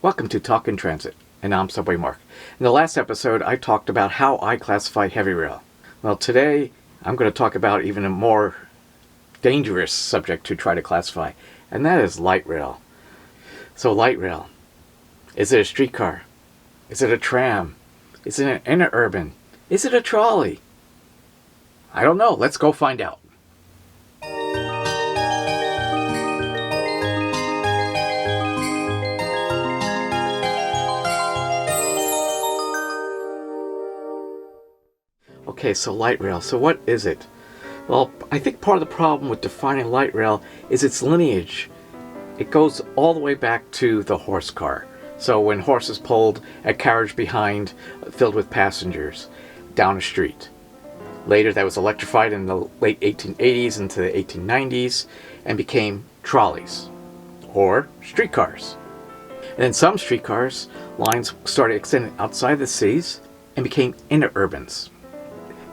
Welcome to Talk in Transit, and I'm Subwaymark. In the last episode, I talked about how I classify heavy rail. Well, today I'm going to talk about even a more dangerous subject to try to classify, and that is light rail. So light rail, is it a streetcar? Is it a tram? Is it an interurban? Is it a trolley? I don't know. Let's go find out. Okay, so light rail. So what is it? Well, I think part of the problem with defining light rail is its lineage. It goes all the way back to the horse car. So when horses pulled a carriage behind filled with passengers down a street. Later that was electrified in the late 1880s into the 1890s and became trolleys or streetcars. And then some streetcars lines started extending outside the cities and became interurbans.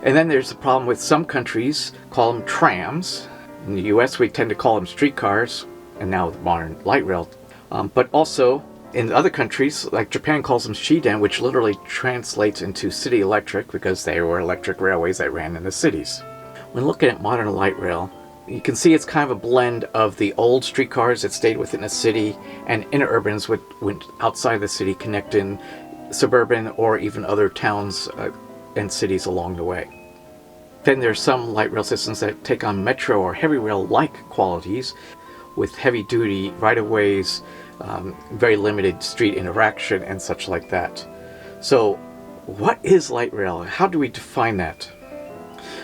And then there's the problem with some countries call them trams. In the US we tend to call them streetcars, and now with modern light rail. But also in other countries, like Japan calls them shidan, which literally translates into city electric because they were electric railways that ran in the cities. When looking at modern light rail, you can see it's kind of a blend of the old streetcars that stayed within a city and interurbans which went outside the city connecting suburban or even other towns and cities along the way. Then there's some light rail systems that take on metro or heavy rail-like qualities with heavy-duty right-of-ways, very limited street interaction and such like that. So what is light rail? How do we define that?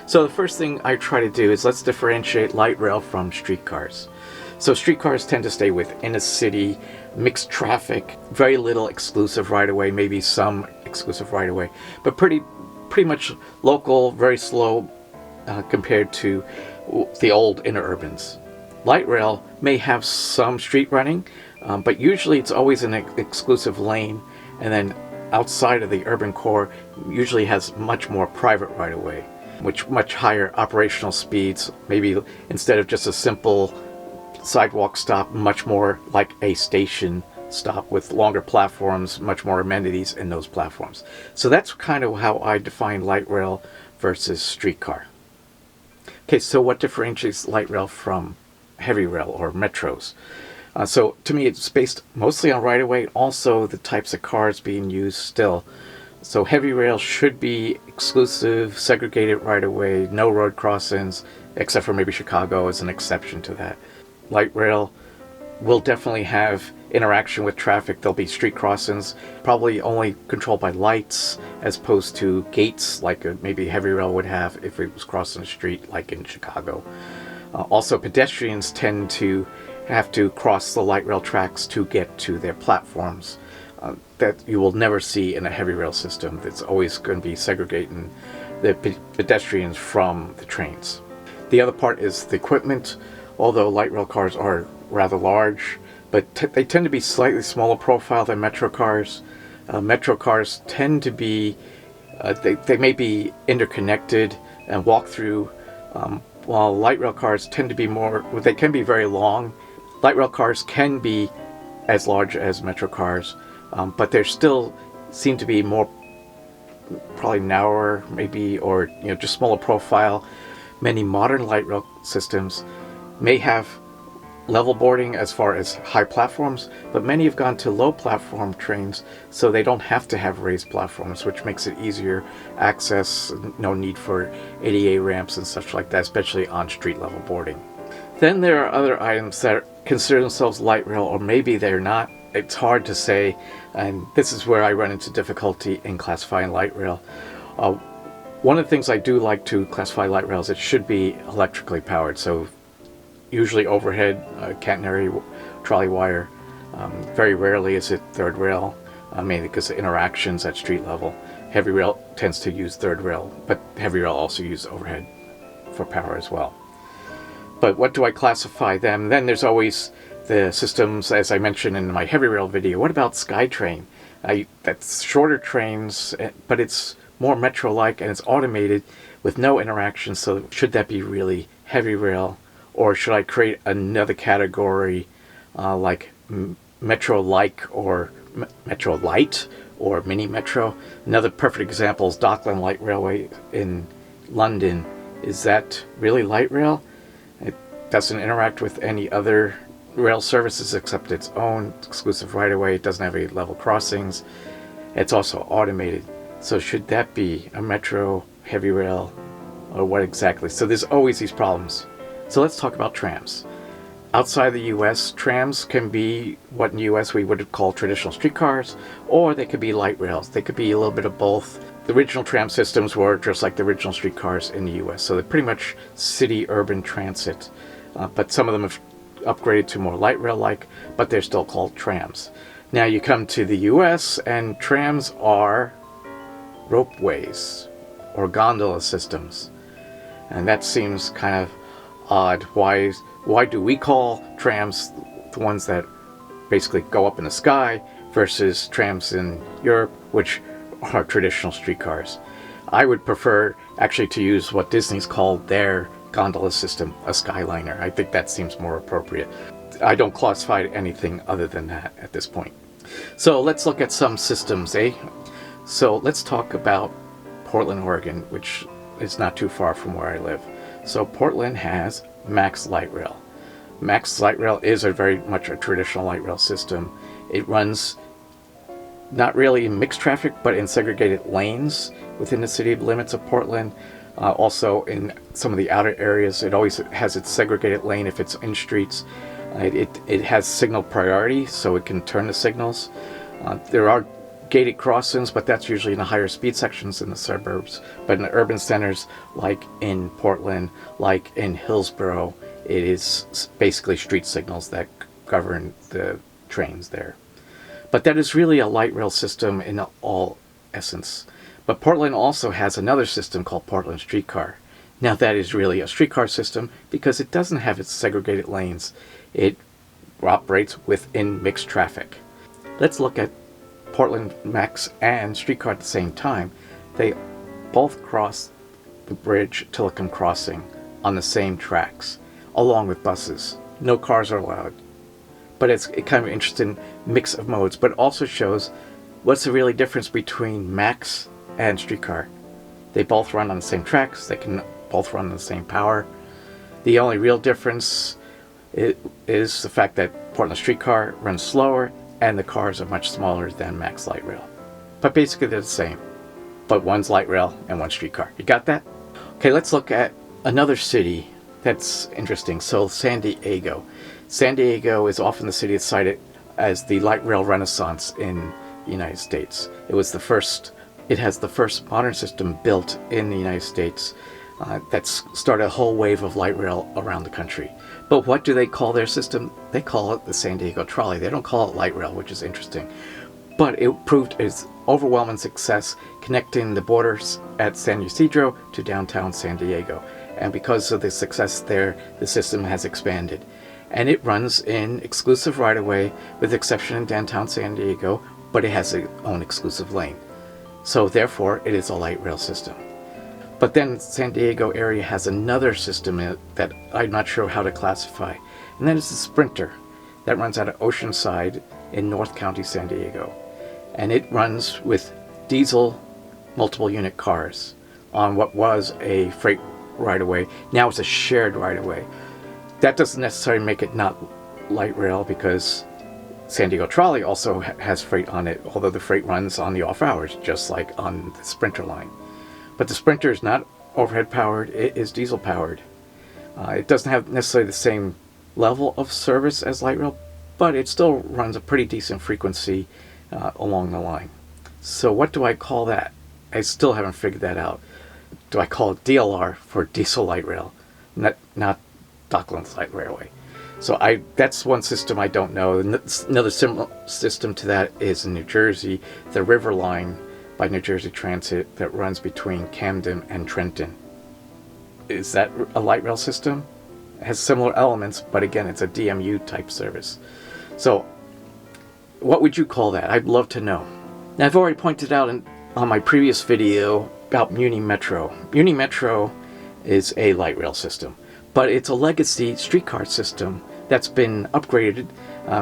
So the first thing I try to do is let's differentiate light rail from streetcars. So streetcars tend to stay within a city, mixed traffic, very little exclusive right-of-way, maybe some exclusive right-of-way, but pretty much local, very slow compared to the old interurbans. Light rail may have some street running, but usually it's always an exclusive lane, and then outside of the urban core usually has much more private right-of-way, which much higher operational speeds, maybe instead of just a simple sidewalk stop, much more like a station stop with longer platforms, much more amenities in those platforms. So that's kind of how I define light rail versus streetcar. Okay, so what differentiates light rail from heavy rail or metros? So to me it's based mostly on right-of-way, also the types of cars being used still. So heavy rail should be exclusive, segregated right-of-way, no road crossings, except for maybe Chicago as an exception to that. Light rail will definitely have interaction with traffic. There'll be street crossings, probably only controlled by lights as opposed to gates like maybe heavy rail would have if it was crossing the street like in Chicago. Also pedestrians tend to have to cross the light rail tracks to get to their platforms that you will never see in a heavy rail system. That's always going to be segregating the pedestrians from the trains. The other part is the equipment. Although light rail cars are rather large, but they tend to be slightly smaller profile than metro cars. Metro cars tend to be, they may be interconnected and walk through, while light rail cars tend to be more, they can be very long. Light rail cars can be as large as metro cars, but they still seem to be more, probably narrower maybe, or just smaller profile. Many modern light rail systems may have level boarding as far as high platforms, but many have gone to low platform trains, so they don't have to have raised platforms, which makes it easier access, no need for ADA ramps and such like that, especially on street level boarding. Then there are other items that consider themselves light rail, or maybe they're not. It's hard to say, and this is where I run into difficulty in classifying light rail. One of the things I do like to classify light rail is it should be electrically powered, so usually overhead, catenary trolley wire. Very rarely is it third rail, mainly because of interactions at street level. Heavy rail tends to use third rail, but heavy rail also uses overhead for power as well. But what do I classify them? Then there's always the systems, as I mentioned in my heavy rail video. What about SkyTrain? That's shorter trains, but it's more metro-like and it's automated with no interaction, so should that be really heavy rail? Or should I create another category like metro-like or Metro Light or Mini Metro. Another perfect example is Dockland Light Railway in London. Is that really light rail? It doesn't interact with any other rail services except its own exclusive right-of-way. It doesn't have any level crossings. It's also automated. So should that be a metro, heavy rail, or what exactly? So there's always these problems. So let's talk about trams. Outside the US, trams can be what in the US we would call traditional streetcars, or they could be light rails. They could be a little bit of both. The original tram systems were just like the original streetcars in the US, so they're pretty much city urban transit. But some of them have upgraded to more light rail-like, but they're still called trams. Now you come to the US, and trams are ropeways or gondola systems. And that seems kind of odd. Why do we call trams the ones that basically go up in the sky versus trams in Europe, which are traditional streetcars? I would prefer actually to use what Disney's called their gondola system, a Skyliner. I think that seems more appropriate. I don't classify it anything other than that at this point. So let's look at some systems, eh? So let's talk about Portland, Oregon, which is not too far from where I live. So Portland has Max Light Rail. Max Light Rail is very much a traditional light rail system. It runs not really in mixed traffic, but in segregated lanes within the city limits of Portland. Also in some of the outer areas, it always has its segregated lane if it's in streets. It has signal priority, so it can turn the signals. There are gated crossings, but that's usually in the higher speed sections in the suburbs. But in the urban centers, like in Portland, like in Hillsborough, it is basically street signals that govern the trains there. But that is really a light rail system in all essence. But Portland also has another system called Portland Streetcar. Now that is really a streetcar system because it doesn't have its segregated lanes. It operates within mixed traffic. Let's look at Portland Max and Streetcar at the same time. They both cross the bridge Tillicum Crossing on the same tracks, along with buses. No cars are allowed. But it's kind of interesting mix of modes, but it also shows what's the really difference between Max and Streetcar. They both run on the same tracks, they can both run on the same power. The only real difference is the fact that Portland Streetcar runs slower and the cars are much smaller than Max Light Rail. But basically they're the same, but one's light rail and one's streetcar. You got that? Okay, let's look at another city that's interesting. So San Diego. San Diego is often the city that's cited as the light rail renaissance in the United States. It has the first modern system built in the United States that's started a whole wave of light rail around the country. But what do they call their system? They call it the San Diego Trolley. They don't call it light rail, which is interesting. But it proved its overwhelming success connecting the borders at San Ysidro to downtown San Diego. And because of the success there, the system has expanded. And it runs in exclusive right-of-way with exception in downtown San Diego, but it has its own exclusive lane. So therefore, it is a light rail system. But then San Diego area has another system that I'm not sure how to classify. And that is the Sprinter that runs out of Oceanside in North County, San Diego. And it runs with diesel multiple unit cars on what was a freight right-of-way. Now it's a shared right-of-way. That doesn't necessarily make it not light rail because San Diego Trolley also has freight on it, although the freight runs on the off hours, just like on the Sprinter line. But the Sprinter is not overhead powered, it is diesel powered. It doesn't have necessarily the same level of service as light rail, but it still runs a pretty decent frequency along the line. So what do I call that? I still haven't figured that out. Do I call it DLR for diesel light rail, not Docklands Light Railway? So that's one system I don't know. Another similar system to that is in New Jersey, the River Line by New Jersey Transit that runs between Camden and Trenton. Is that a light rail system? It has similar elements, but again, it's a DMU type service. So what would you call that? I'd love to know. Now, I've already pointed out on my previous video about Muni Metro. Muni Metro is a light rail system, but it's a legacy streetcar system that's been upgraded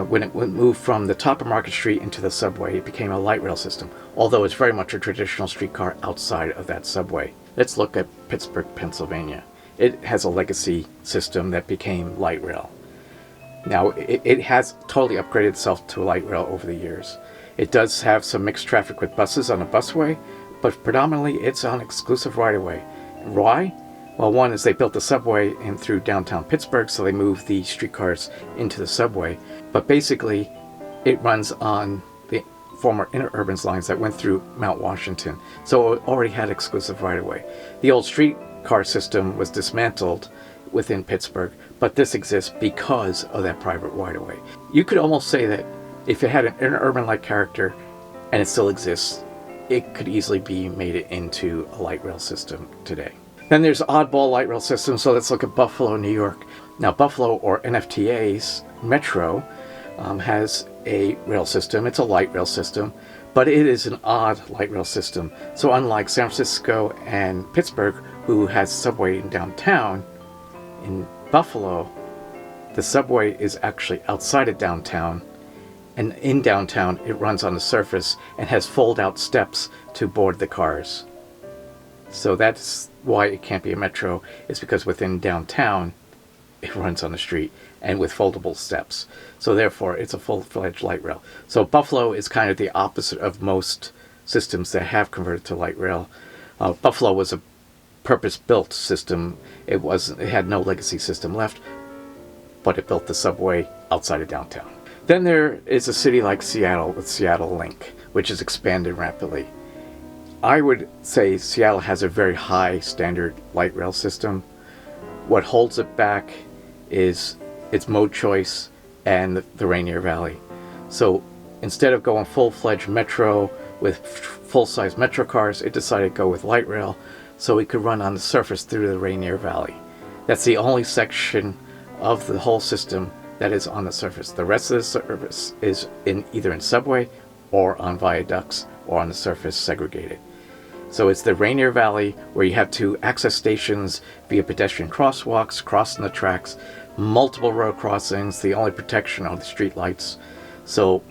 when it moved from the top of Market Street into the subway, it became a light rail system, although it's very much a traditional streetcar outside of that subway. Let's look at Pittsburgh, Pennsylvania. It has a legacy system that became light rail. Now, it has totally upgraded itself to light rail over the years. It does have some mixed traffic with buses on a busway, but predominantly it's on exclusive right-of-way. Why? Well, one is they built the subway in through downtown Pittsburgh, so they moved the streetcars into the subway. But basically, it runs on the former interurbans lines that went through Mount Washington, so it already had exclusive right-of-way. The old streetcar system was dismantled within Pittsburgh, but this exists because of that private right-of-way. You could almost say that if it had an interurban-like character, and it still exists, it could easily be made into a light rail system today. Then there's oddball light rail systems, so let's look at Buffalo, New York. Now Buffalo, or NFTA's Metro, has a rail system. It's a light rail system, but it is an odd light rail system. So unlike San Francisco and Pittsburgh, who has subway in downtown, in Buffalo, the subway is actually outside of downtown, and in downtown it runs on the surface and has fold-out steps to board the cars. So that's why it can't be a metro, is because within downtown it runs on the street and with foldable steps. So therefore it's a full-fledged light rail. So Buffalo is kind of the opposite of most systems that have converted to light rail. Buffalo was a purpose-built system. It had no legacy system left, but it built the subway outside of downtown. Then there is a city like Seattle with Seattle Link, which has expanded rapidly. I would say Seattle has a very high standard light rail system. What holds it back is its mode choice and the Rainier Valley. So instead of going full-fledged metro with full-size metro cars, it decided to go with light rail so it could run on the surface through the Rainier Valley. That's the only section of the whole system that is on the surface. The rest of the service is either in subway or on viaducts or on the surface segregated. So it's the Rainier Valley where you have to access stations via pedestrian crosswalks, crossing the tracks, multiple road crossings, the only protection are the street lights. So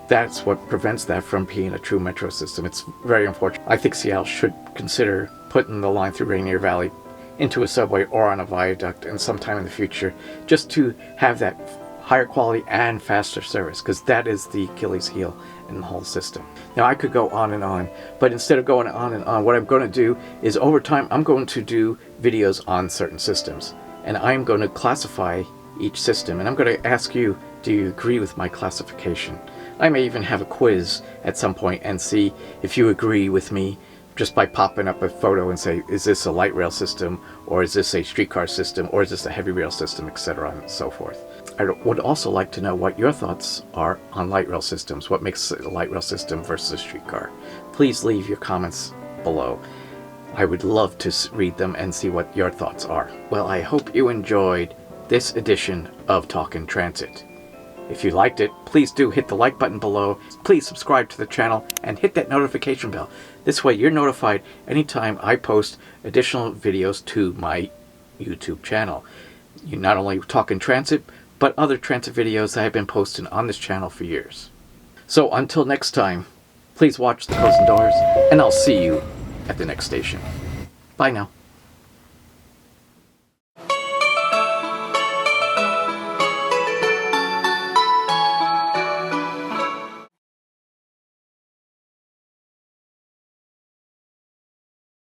that's what prevents that from being a true metro system. It's very unfortunate. I think Seattle should consider putting the line through Rainier Valley into a subway or on a viaduct and sometime in the future, just to have that higher quality and faster service, because that is the Achilles heel in the whole system. Now I could go on, but instead of going on, what I'm going to do is over time I'm going to do videos on certain systems, and I'm going to classify each system, and I'm going to ask you, do you agree with my classification? I may even have a quiz at some point and see if you agree with me just by popping up a photo and say, is this a light rail system, or is this a streetcar system, or is this a heavy rail system, etc. and so forth. I would also like to know what your thoughts are on light rail systems. What makes a light rail system versus a streetcar? Please leave your comments below. I would love to read them and see what your thoughts are. Well, I hope you enjoyed this edition of Talkin' Transit. If you liked it, please do hit the like button below. Please subscribe to the channel and hit that notification bell. This way you're notified anytime I post additional videos to my YouTube channel. You not only Talkin' Transit, but other transit videos that I've been posting on this channel for years. So until next time, please watch the closing doors, and I'll see you at the next station. Bye now.